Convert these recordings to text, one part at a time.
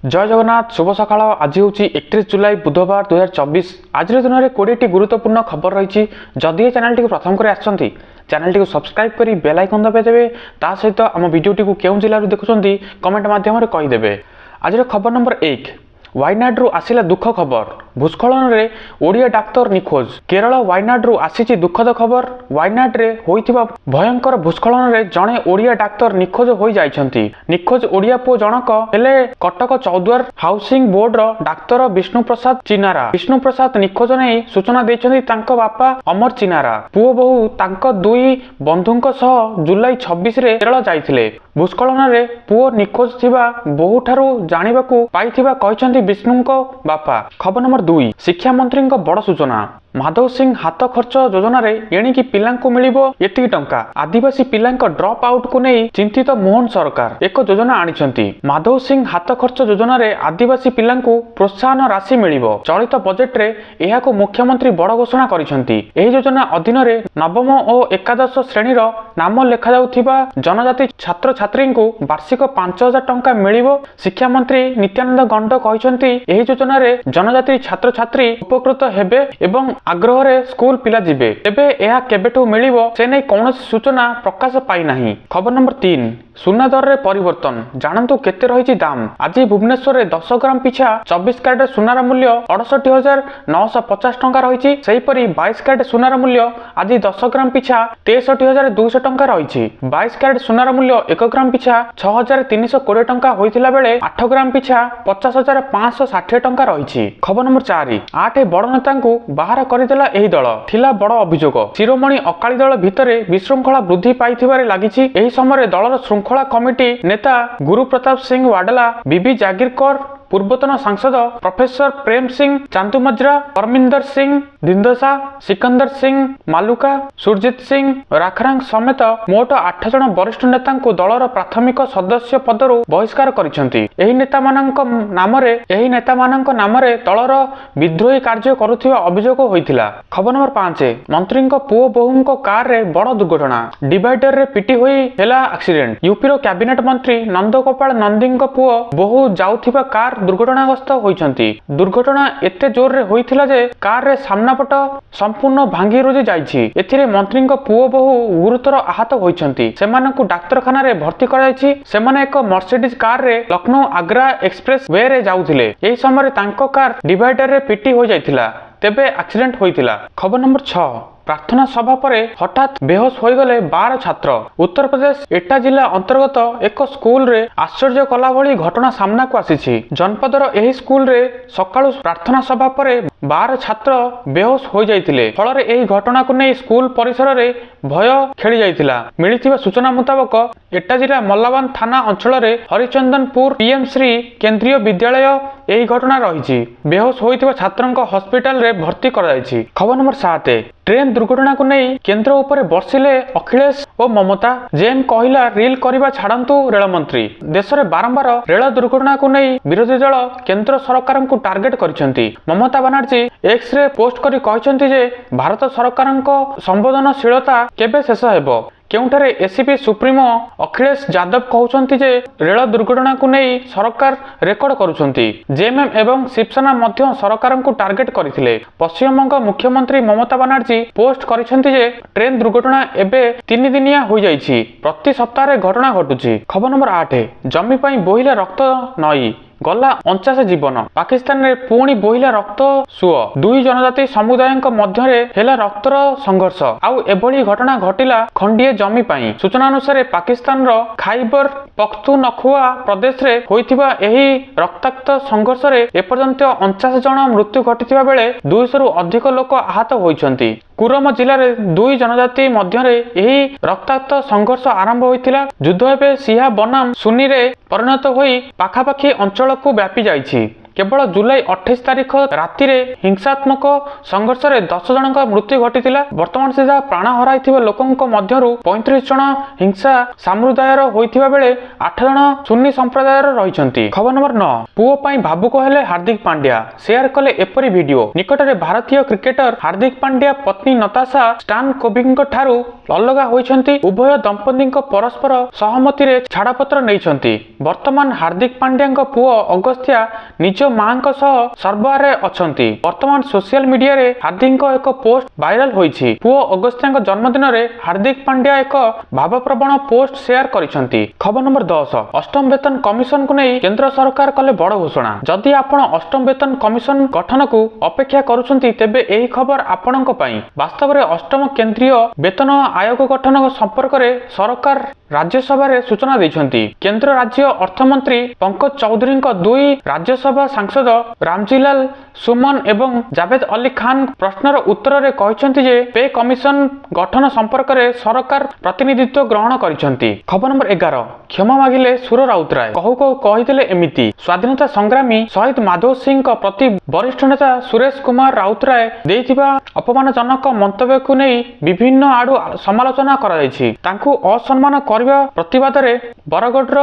जय जगन्नाथ शुभ सकाळ। आज हूँ 31 जुलाई बुधवार 2024। आज दिन में 20टी गुरुत्वपूर्ण खबर रही। जदि चैनल टी प्रथम कर आसछंती चैनल टी सब्सक्राइब करी बेल आइकन दबाइदेवे। ता सहित आम वीडियो टी केउं जिल्ला देखुछंती कमेंट माध्यम रे कहिदेबे। आज खबर नंबर 1 वायनाड रु आसिला दुख खबर। भूस्खलन रे ओडिया डाक्तर निखोज। केरल वायनाड रु आसीची दुखद खबर। वायनाड रे होइथिबा भयंकर भूस्खलन रे जणे ओडिया डाक्तर निखोज होई जाइछंती। निखोज ओडिया पो जनक हेले कटक चौद्वार हाउसिंग बोर्ड रो डाक्तर विष्णु प्रसाद चिनारा। विष्णु प्रसाद निखोज नै सूचना दैछंती तांको बापा अमर चिनारा। पुओ बहु तांको दुई बंधुंक सह जुलाई 26 रे केरल जाइथिले। भूस्खलन रे पुओ निखोज थिबा बहु ठारू जानिबाकू पाइथिबा कहिछंती विष्णुंको बापा। खबर नंबर 2 शिक्षा मंत्री बड़ सूचना। माधव सिंह हाथ खर्च योजना रे एणिकी पिलांकु मिलिबो एतिकी टंका। आदिवासी पिलांक ड्रॉप आउट को नहीं चिंतित मोहन सरकार एक योजना आनिछंती। माधव सिंह हाथ खर्च योजना रे आदिवासी पिलांकु प्रोत्साहन राशि मिलिबो। चलित बजेट रे एहाको मुख्यमंत्री बड़ घोषणा करिसंती। एही योजना अधीन रे नवम और एकादश श्रेणी रो नाम लेखा जाउथिबा जनजाति छात्र छात्री को वार्षिक 5000 टंका मिलिबो। शिक्षा मंत्री नित्यानंद गंड कहिसंती एही योजना रे जनजाति छात्र छात्री उपकृत हेबे एवं आग्रह रे स्कूल पिला जिबे। एबे एहा केबेठू मिलिबो से नै कोनोसी सूचना प्रकाश पाई नाही। खबर नंबर 3 सुना दर रे परिवर्तन जानंतु केते रहिछि दाम। आज भुवनेश्वर रे 10 ग्राम पिछा 24 कैरेट सुनार मूल्य 68,950 टंका रहिछि। सेहि परि 22 कैरेट सुनार मूल्य आज 10 ग्राम पिछा 63,200 टंका रहिछि। 22 कैरेट सुनार मूल्य 1 ग्राम पिछा 6,320 टंका होइथिला बेले 8 ग्राम पिछा 50,560 टंका रहिछि। खबर नंबर 4 8 बड़ नेतांकु बाहर କରିଦେଲା ଏହି ଦଳ ଥିଲା ବଡ଼ ଅଭିଯୋଗ। ଶିରୋମଣି ଅକାଳୀ ଦଳ ଭିତରେ ବିଶୃଙ୍ଖଳା ବୃଦ୍ଧି ପାଇଥିବାରେ ଲାଗିଛି। ଏହି ସମୟରେ ଦଳର ଶୃଙ୍ଖଳା କମିଟି ନେତା ଗୁରୁ ପ୍ରତାପ ସିଂ ୱାଡଲା, ବିବି ଜାଗିରକର, पूर्वतन सांसद प्रोफेसर प्रेम सिंह चांदुमजरा, परमिंदर सिंह दिंदसा, सिकंदर सिंह मालुका, सुरजीत सिंह राखरांग समेत मोट 8 जन वरिष्ठ नेता दलर प्राथमिक सदस्य पदरु बहिष्कार करिसंती। एही नेता मानक नामरे दलर विद्रोही कार्य करुथिबा अभियोग होइथिला। खबर नंबर 5 मंत्री पुओ बहुंक कार रे बड़ दुर्घटना। डिवाइडर रे पिटी होई हेला एक्सीडेंट। यूपी रो कैबिनेट मंत्री नंदगोपाल नंदींक पुओ बहु जाउथिबा कार दुर्घटनाग्रस्त होइछंती। दुर्घटना एते जोर रे होइथिला जे कार रे सामना पट संपूर्ण भांगी रुजी जाइछि। एथिरे मंत्रीक पुओ बहु गुरुतर आहत होइछंती। सेमानकु डाक्तरखाना रे भर्ती कराइछि। सेमाने एक मर्सिडीज कार रे लखनऊ आग्रा एक्सप्रेस वे रे जाउथिले। एही समय तांको कार डिवाइडर रे पिटी हो जाइथिला। तेबे एक्सीडेंट होइथिला। खबर नंबर 6 प्रार्थना सभा परे हठात बेहोश हो गले 12 छात्र। उत्तर प्रदेश एटा जिला अंतर्गत एक स्कूल रे आश्चर्य कला भली घटना सामना को आसीछि। जनपदर एही स्कूल रे सकाळु प्रार्थना सभा परे 12 छात्र बेहोश हो जाइतिले। फल रे एही घटना को नै स्कूल परिसर रे भय खेली जाइतिला। मिलिथिबा सूचना मुताबक एटा जिला मल्लावान थाना अंचल रे हरिचंदनपुर पीएम श्री केंद्रीय विद्यालय एही घटना रहिछि। बेहोश होइतिबा छात्रंक हॉस्पिटल रे भर्ती करा जाइछि। खबर नंबर 7 ट्रेन दुर्घटना को नहीं केंद्र उपरे बर्षिले अखिलेश और ममता। जेम कहिला रील करबा छाड़ंतु रेल मंत्री। देश में बारंबार रेल दुर्घटना को नहीं विरोधी दल केंद्र सरकार को target करिसेंती। Mamata Banerjee X ray post करी कहिसेंती जे भारत सरकार संवेदनशीलता केबे शेष हेबो। केउठारे एसीपी सुप्रीमो अखिलेश यादव कहउछंती जे रेल दुर्घटना को नहीं सरकार रेकर्ड करुछंती। जेएमएम एवं शिवसेना मध्य सरकार को टार्गेट करथिले। पश्चिम बंग मुख्यमंत्री ममता बनर्जी पोस्ट करिसेंती जे ट्रेन दुर्घटना एबे 3 दिनिया हो जाइछि। प्रति सप्ताह रे घटना घटुछि। खबर नंबर 8 जमी पई बोहिला रक्त नई गला 49 जीवन। पाकिस्तान रे पुणी बोहिला रक्त सुओ। दुई जनजाति समुदाय मध्य हेला रक्तर संघर्ष। आउ एभली घटना घटिला खंडीय जमी पाई। सूचना अनुसार पाकिस्तान रो खाइबर पख्तूनख्वा प्रदेश रे होइथिबा एही रक्ताक्त संघर्ष रे एपर्यंत 49 जन मृत्यु घटिथिबा बेले 200 रु अधिक लोक आहत होइछंती। कुरम जिले रे दुई जनजाति मध्य एही रक्ताक्त संघर्ष आरंभ होइथिला। युद्ध एबे सिहा बनाम सुनी रे परिणत होई पाखापाखी अंचल को व्यापी जाइछि। केवल जुलाई 28 तारिख राति हिंसात्मक संघर्ष में 10 जन मृत्यु घटी। वर्तमान सुधा प्राण हराई लोकों मध्यरु 35 जन हिंसा समुदायर होइथिबा बेले 8 जन सुन्नी संप्रदायर रहिसंती। खबर नंबर 9 पुओ पई भावुक हेले हार्दिक पांड्या शेयर कले एपरी वीडियो। निकटरे भारतीय क्रिकेटर हार्दिक पांड्या पत्नी नताशा स्टानकोविक ठारू अलगा होइसंती। उभय दंपति परस्पर सहमति रे छाड़पत्र नैछंती। वर्तमान हार्दिक पांड्या पुओ अगस्त्या निज मां सह सर्वरे अछंती। वर्तमान सोशल मीडिया रे हार्दिक एक पोस्ट वायरल होइछि। पुओ अगस्त्या जन्मदिन रे हार्दिक पांड्या एक भावप्रवण पोस्ट शेयर करिसंती। खबर नंबर 10 अष्टम वेतन कमिशन को नहीं केंद्र सरकार कले बड़ घोषणा। जदि आपण अष्टम वेतन कमिशन गठन को अपेक्षा करुछंती तेबे एही खबर आपणक पई। वास्तव में अष्टम केंद्रीय वेतन आयोग गठन संपर्क में सरकार राज्यसभा रे सूचना दैछंती। केंद्र राज्य अर्थमंत्री पंकज चौधरी दुई राज्यसभा सांसद रामजीलाल सुमन एवं जावेद अली खान प्रश्नर उत्तर रे कहछंती जे पे कमिशन गठन संपर्क में सरकार प्रतिनिधित्व ग्रहण करिसंती। खबर नंबर 11 क्षमा मागिले सुर राउतराय कहू कहू कहिदेले एमिति। स्वाधीनता संग्रामी शहीद माधव सिंह प्रति वरिष्ठ नेता सुरेश कुमार राउतराय देइथिबा अपमानजनक मंतव्य को नहीं विभिन्न आडू समालोचना करा जायछि। तांकू असम्मान करबा प्रतिवाद रे बरगढ़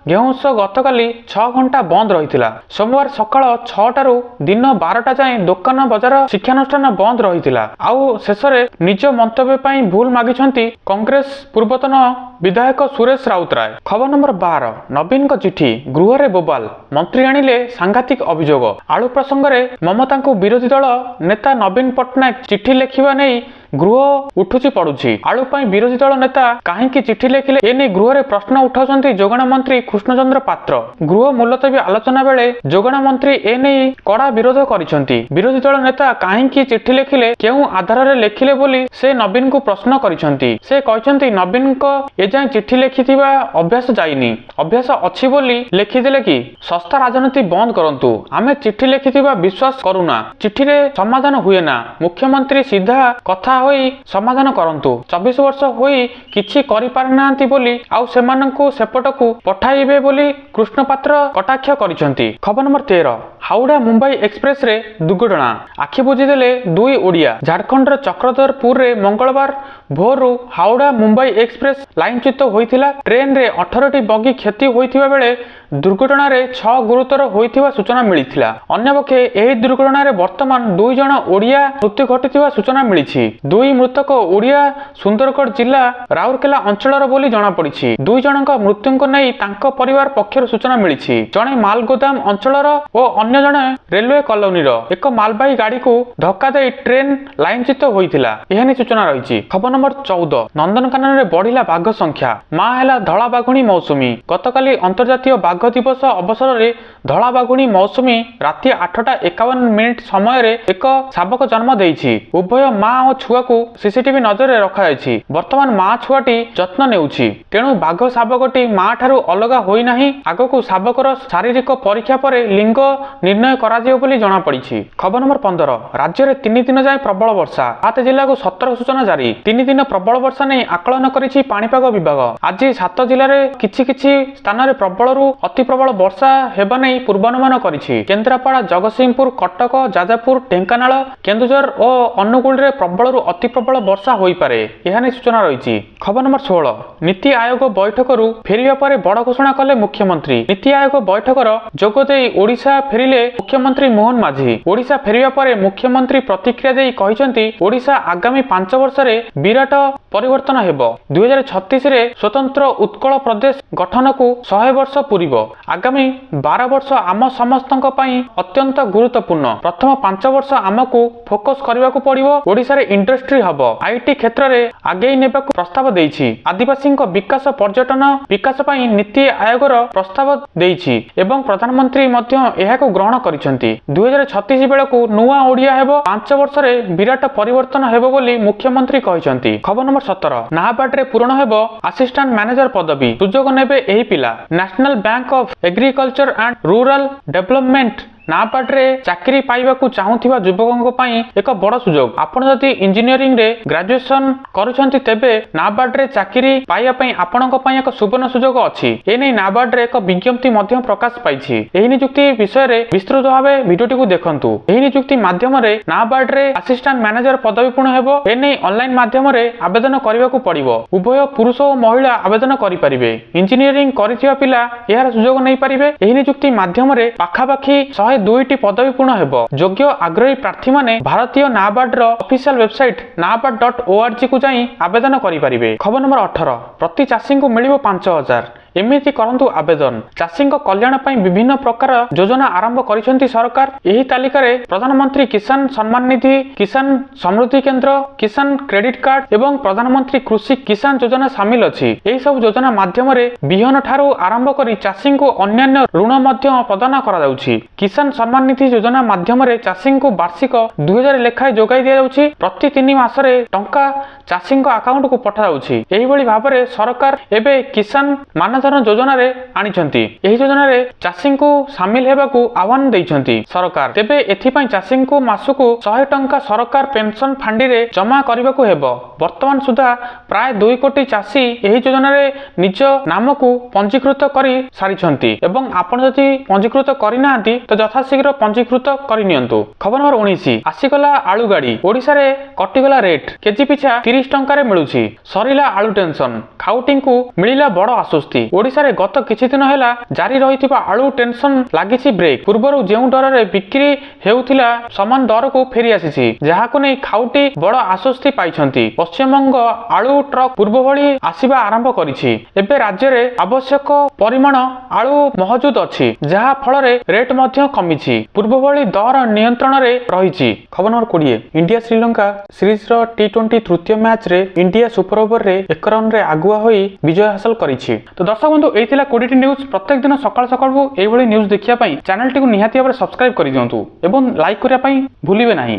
घेउस गतकाली 6 घंटा बंद रहिथिला। सोमवार सकाळ 6 टारू दिन 12टा जाए दुकान बाजार शिक्षानुष्ठान बंद रहिथिला। आउ शेषरे निज मंतव्य पई भूल मागिछंती कांग्रेस पूर्वतन विधायक सुरेश राउतराय। खबर नंबर 12 नवीन चिठी गृह रे बोबाल मंत्री आनिले सांघातिक अभियोग। आलू प्रसंग रे ममता को विरोधी दल नेता नवीन पट्टनायक चिठी लेखिबा नहीं गृह उठुची पड़ुची। आलू पई विरोधी दल नेता काहेकि चिठी लेखिले एने गृह रे प्रश्न उठाउछंती जोगण मंत्री कृष्णचंद्र पात्र। गृह मुलतवी आलोचना बेले जोगण मंत्री एने कड़ा विरोध करिसंती। विरोधी दल नेता काहेकि चिठी लेखिले केउ आधार रे लेखिले बोली से नवीन को प्रश्न करिसंती। से कहछंती नवीन को एजाय चिठी लेखिथिबा अभ्यास जाइनी, अभ्यास अछि बोली लेखिदेले कि सस्ता राजनीति बंद करंतु। आमे चिठी लेखिथिबा विश्वास करूना, चिठी रे समाधान हुए ना। मुख्यमंत्री सीधा कथा होई समाधान करंतु। 24 वर्ष होई किछि करि पारनांती बोली आउ सेमानंकु सेपटकु पठाइबे बोली कृष्ण पात्र कटाक्ष करिसंती। खबर नंबर 13 हावड़ा मुंबई एक्सप्रेस रे दुर्घटना आखि बुझीदेले दुई ओडिया। झारखंड चक्रधरपुर रे मंगलवार भोरु हावड़ा मुंबई एक्सप्रेस लाइनच्युत होइथिला। ट्रेन रे 18टी बगी क्षति होइथिबा बेले दुर्घटना रे 6 गुरुतर होइथिबा सूचना मिलिथिला। अन्यपक्षे एही दुर्घटना रे वर्तमान 2 जन ओडिया मृत्यु घटिथिबा सूचना मिलिछि। दुई मृतक ओडिया सुंदरगढ़ जिला राउरकेला अंचलर बोली जणा पड़िछि। 2 जनक मृत्युक नै तांको परिवार पक्षर सूचना मिलिछि। जणे मालगोदाम अंचलर ओ अन्य जणे रेलवे कॉलोनी रो एक मालबाही गाड़ी को धक्का दे ट्रेन लाइनच्युत होइथिला। एहानी सूचना रहिछि। खबर नंबर 14 नंदनकानन रे बढ़िला बाघ संख्या मा हैला धला बाघुणी मौसुमी। गतकाली अंतर्जातीय बाघ दिवस अवसर रे धला बाघुणी मौसुमी राति 8:51 समय रे एक शाबक जन्म देइछि। उभय मां और छुआ को सीसीटीवी नजर रे रखा जायछि। वर्तमान मां छुआटी जत्न नेउछि, तेणु बाघ शाबकटी मां ठारू अलगा होई नाही। आगको शाबकर शारीरिक परीक्षा पर लिंग निर्णय करा जियो बोली जणा पड़िछि। खबर नंबर 15 राज्य रे 3 दिन जाय प्रबल वर्षा। 7 जिल्ला को सतर्क सूचना जारी। 3 दिन प्रबल वर्षा नै आकलन करिछि पाणीपाग विभाग। आज 7 जिल्ला रे किछि स्थान रे प्रबल रु अति प्रबल वर्षा हेबा नै पूर्वानुमान करिछि। केन्द्रापड़ा, जगतसिंहपुर, कटक, जाजपुर, ढेंकानाल, केन्दुझर और अनुगुल रे प्रबल रु अति प्रबल वर्षा होई पारे। एहानी सूचना रहिछि। खबर नंबर 16 नीति आयोग बैठक रु फेरिया परे बड़ घोषणा कले मुख्यमंत्री। नीति आयोग बैठकर जोग देई ओडिशा फेरिले मुख्यमंत्री मोहन माझी। ओडिशा फेरिया परे मुख्यमंत्री प्रतिक्रिया देई कहिसंती ओडिशा आगामी 5 वर्ष रे विराट परिवर्तन हेबो। 2036 रे स्वतंत्र उत्कल प्रदेश गठन को 100 वर्ष पूरीब। आगामी 12 वर्ष आम समस्तक पई अत्यंत गुरुत्वपूर्ण। प्रथम 5 वर्ष आमको फोकस करबा को पड़िबो। ओडिशा रे इंडस्ट्री हबो। आईटी क्षेत्र रे आगे नेबा को प्रस्ताव देइछि। आदिवासी विकास पर्यटन विकास पई नीति आयोगर प्रस्ताव देइछि एवं प्रधानमंत्री मध्य एहाको ग्रहण करिसंती। 2036 बेलको नुआ ओडिया हेबो। 5 वर्ष रे विराट परिवर्तन हेबो बोली मुख्यमंत्री कहिसंती। खबर नंबर 17 नाहपाट रे पूर्ण हेबो असिस्टेंट मैनेजर पदवी। सुजोग नेबे एही पिला। National Bank of Agriculture and Rural Development ନାବାର୍ଡରେ ଚାକିରି ପାଇବାକୁ ଚାହୁଁଥିବା ଯୁବକଙ୍କ ପାଇଁ ଏକ ବଡ଼ ସୁଯୋଗ। ଆପଣ ଯଦି ଇଞ୍ଜିନିୟରିଂରେ ଗ୍ରାଜୁଏସନ କରୁଛନ୍ତି ତେବେ ନାବାର୍ଡରେ ଚାକିରି ପାଇବା ପାଇଁ ଆପଣଙ୍କ ପାଇଁ ଏକ ସୁବର୍ଣ୍ଣ ସୁଯୋଗ ଅଛି। ଏନେଇ ନାବାର୍ଡରେ ଏକ ବିଜ୍ଞପ୍ତି ମଧ୍ୟ ପ୍ରକାଶ ପାଇଛି। ଏହି ନିଯୁକ୍ତି ବିଷୟରେ ବିସ୍ତୃତ ଭାବେ ଭିଡ଼ିଓଟିକୁ ଦେଖନ୍ତୁ। ଏହି ନିଯୁକ୍ତି ମାଧ୍ୟମରେ ନାବାର୍ଡରେ ଆସିଷ୍ଟାଣ୍ଟ ମ୍ୟାନେଜର ପଦବୀ ପୂର୍ଣ୍ଣ ହେବ। ଏନେଇ ଅନଲାଇନ ମାଧ୍ୟମରେ ଆବେଦନ କରିବାକୁ ପଡ଼ିବ। ଉଭୟ ପୁରୁଷ ଓ ମହିଳା ଆବେଦନ କରିପାରିବେ। ଇଞ୍ଜିନିୟରିଂ କରିଥିବା ପିଲା ଏହାର ସୁଯୋଗ ନେଇପାରିବେ। ଏହି ନିଯୁକ୍ତି ମାଧ୍ୟମରେ ପାଖାପାଖି 102ଟି ପଦବୀ ପୂର୍ଣ୍ଣ ହେବ। ଯୋଗ୍ୟ ଆଗ୍ରହୀ ପ୍ରାର୍ଥୀମାନେ ଭାରତୀୟ ନାବାର୍ଡର ଅଫିସିଆଲ ୱେବସାଇଟ nabard.org କୁ ଯାଇ ଆବେଦନ କରିପାରିବେ। ଖବର ନମ୍ବର 18 ପ୍ରତି ଚାଷୀଙ୍କୁ ମିଳିବ 5,000। ଏମିତି କରନ୍ତୁ ଆବେଦନ। ଚାଷୀଙ୍କ କଲ୍ୟାଣ ପାଇଁ ବିଭିନ୍ନ ପ୍ରକାର ଯୋଜନା ଆରମ୍ଭ କରିଛନ୍ତି ସରକାର। ଏହି ତାଲିକାରେ ପ୍ରଧାନମନ୍ତ୍ରୀ କିଷାନ ସମ୍ମାନ ନିଧି, କିଷାନ ସମୃଦ୍ଧି କେନ୍ଦ୍ର, କିଷାନ କ୍ରେଡିଟ୍ କାର୍ଡ ଏବଂ ପ୍ରଧାନମନ୍ତ୍ରୀ କୃଷି କିଷାନ ଯୋଜନା ସାମିଲ ଅଛି। ଏହି ସବୁ ଯୋଜନା ମାଧ୍ୟମରେ ବିହନ ଠାରୁ ଆରମ୍ଭ କରି ଚାଷୀଙ୍କୁ ଅନ୍ୟାନ୍ୟ ଋଣ ମଧ୍ୟ ପ୍ରଦାନ କରାଯାଉଛି। କିଷାନ ସମ୍ମାନ ନିଧି ଯୋଜନା ମାଧ୍ୟମରେ ଚାଷୀଙ୍କୁ ବାର୍ଷିକ 2,000 ଲେଖାଏଁ ଯୋଗାଇ ଦିଆଯାଉଛି। ପ୍ରତି 3 ମାସରେ ଟଙ୍କା ଚାଷୀଙ୍କ ଆକାଉଣ୍ଟକୁ ପଠାଯାଉଛି। ଏହିଭଳି ଭାବରେ ସରକାର ଏବେ କିଷାନ ମାନଧନ ଯୋଜନାରେ ଆଣିଛନ୍ତି। ଏହି ଯୋଜନାରେ ଚାଷୀଙ୍କୁ ସାମିଲ ହେବାକୁ ଆହ୍ୱାନ ଦେଇଛନ୍ତି ସରକାର। ତେବେ ଏଥିପାଇଁ ଚାଷୀଙ୍କୁ ମାସକୁ 100 ଟଙ୍କା ସରକାର ପେନସନ ଫାଣ୍ଡିରେ ଜମା କରିବାକୁ ହେବ। ବର୍ତ୍ତମାନ ସୁଦ୍ଧା ପ୍ରାୟ 2 କୋଟି ଚାଷୀ ଏହି ଯୋଜନାରେ ନିଜ ନାମକୁ ପଞ୍ଜୀକୃତ କରି ସାରିଛନ୍ତି ଏବଂ ଆପଣ ଯଦି ପଞ୍ଜୀକୃତ କରିନାହାନ୍ତି ତ ଯଥାଶୀଘ୍ର ପଞ୍ଜୀକୃତ କରିନିଅନ୍ତୁ। ଖବର ନମ୍ବର 19 ଆସିଗଲା ଆଳୁ ଗାଡ଼ି। ଓଡ଼ିଶାରେ କଟିଗଲା ରେଟ୍। କେଜି ପିଛା 30 ଟଙ୍କାରେ ମିଳୁଛି। ସରିଲା ଆଳୁ ଟେନସନ। ଖାଉଟିଙ୍କୁ ମିଳିଲା ବଡ଼ ଆଶ୍ୱସ୍ତି। ଓଡ଼ିଶାରେ ଗତ କିଛି ଦିନ ହେଲା ଜାରି ରହିଥିବା ଆଳୁ ଟେନସନ ଲାଗିଛି ବ୍ରେକ୍। ପୂର୍ବରୁ ଯେଉଁ ଦରରେ ବିକ୍ରି ହେଉଥିଲା ସମାନ ଦରକୁ ଫେରି ଆସିଛି, ଯାହାକୁ ନେଇ ଖାଉଟି ବଡ଼ ଆଶ୍ୱସ୍ତି ପାଇଛନ୍ତି। ପଶ୍ଚିମବଙ୍ଗ ଆଳୁ ଟ୍ରକ୍ ପୂର୍ବ ଭଳି ଆସିବା ଆରମ୍ଭ କରିଛି। ଏବେ ରାଜ୍ୟରେ ଆବଶ୍ୟକ ପରିମାଣ ଆଳୁ ମହଜୁଦ ଅଛି, ଯାହା ଫଳରେ ରେଟ୍ ମଧ୍ୟ କମିଛି। ପୂର୍ବ ଭଳି ଦର ନିୟନ୍ତ୍ରଣରେ ରହିଛି। ଖବର ନମ୍ବର 20 ଇଣ୍ଡିଆ ଶ୍ରୀଲଙ୍କା ସିରିଜର T20 ତୃତୀୟ ମ୍ୟାଚରେ ଇଣ୍ଡିଆ ସୁପର ଓଭରରେ 1 ରନରେ ଆଗୁଆ ହୋଇ ବିଜୟ ହାସଲ କରିଛି। ତ ଦର୍ଶକ ବନ୍ଧୁ ଏଇ ଥିଲା 20ଟି ନ୍ୟୁଜ୍। ପ୍ରତ୍ୟେକ ଦିନ ସକାଳୁ ଏଇଭଳି ନ୍ୟୁଜ୍ ଦେଖିବା ପାଇଁ ଚ୍ୟାନେଲଟିକୁ ନିହାତି ଭାବରେ ସବସ୍କ୍ରାଇବ କରିଦିଅନ୍ତୁ ଏବଂ ଲାଇକ୍ କରିବା ପାଇଁ ଭୁଲିବେ ନାହିଁ।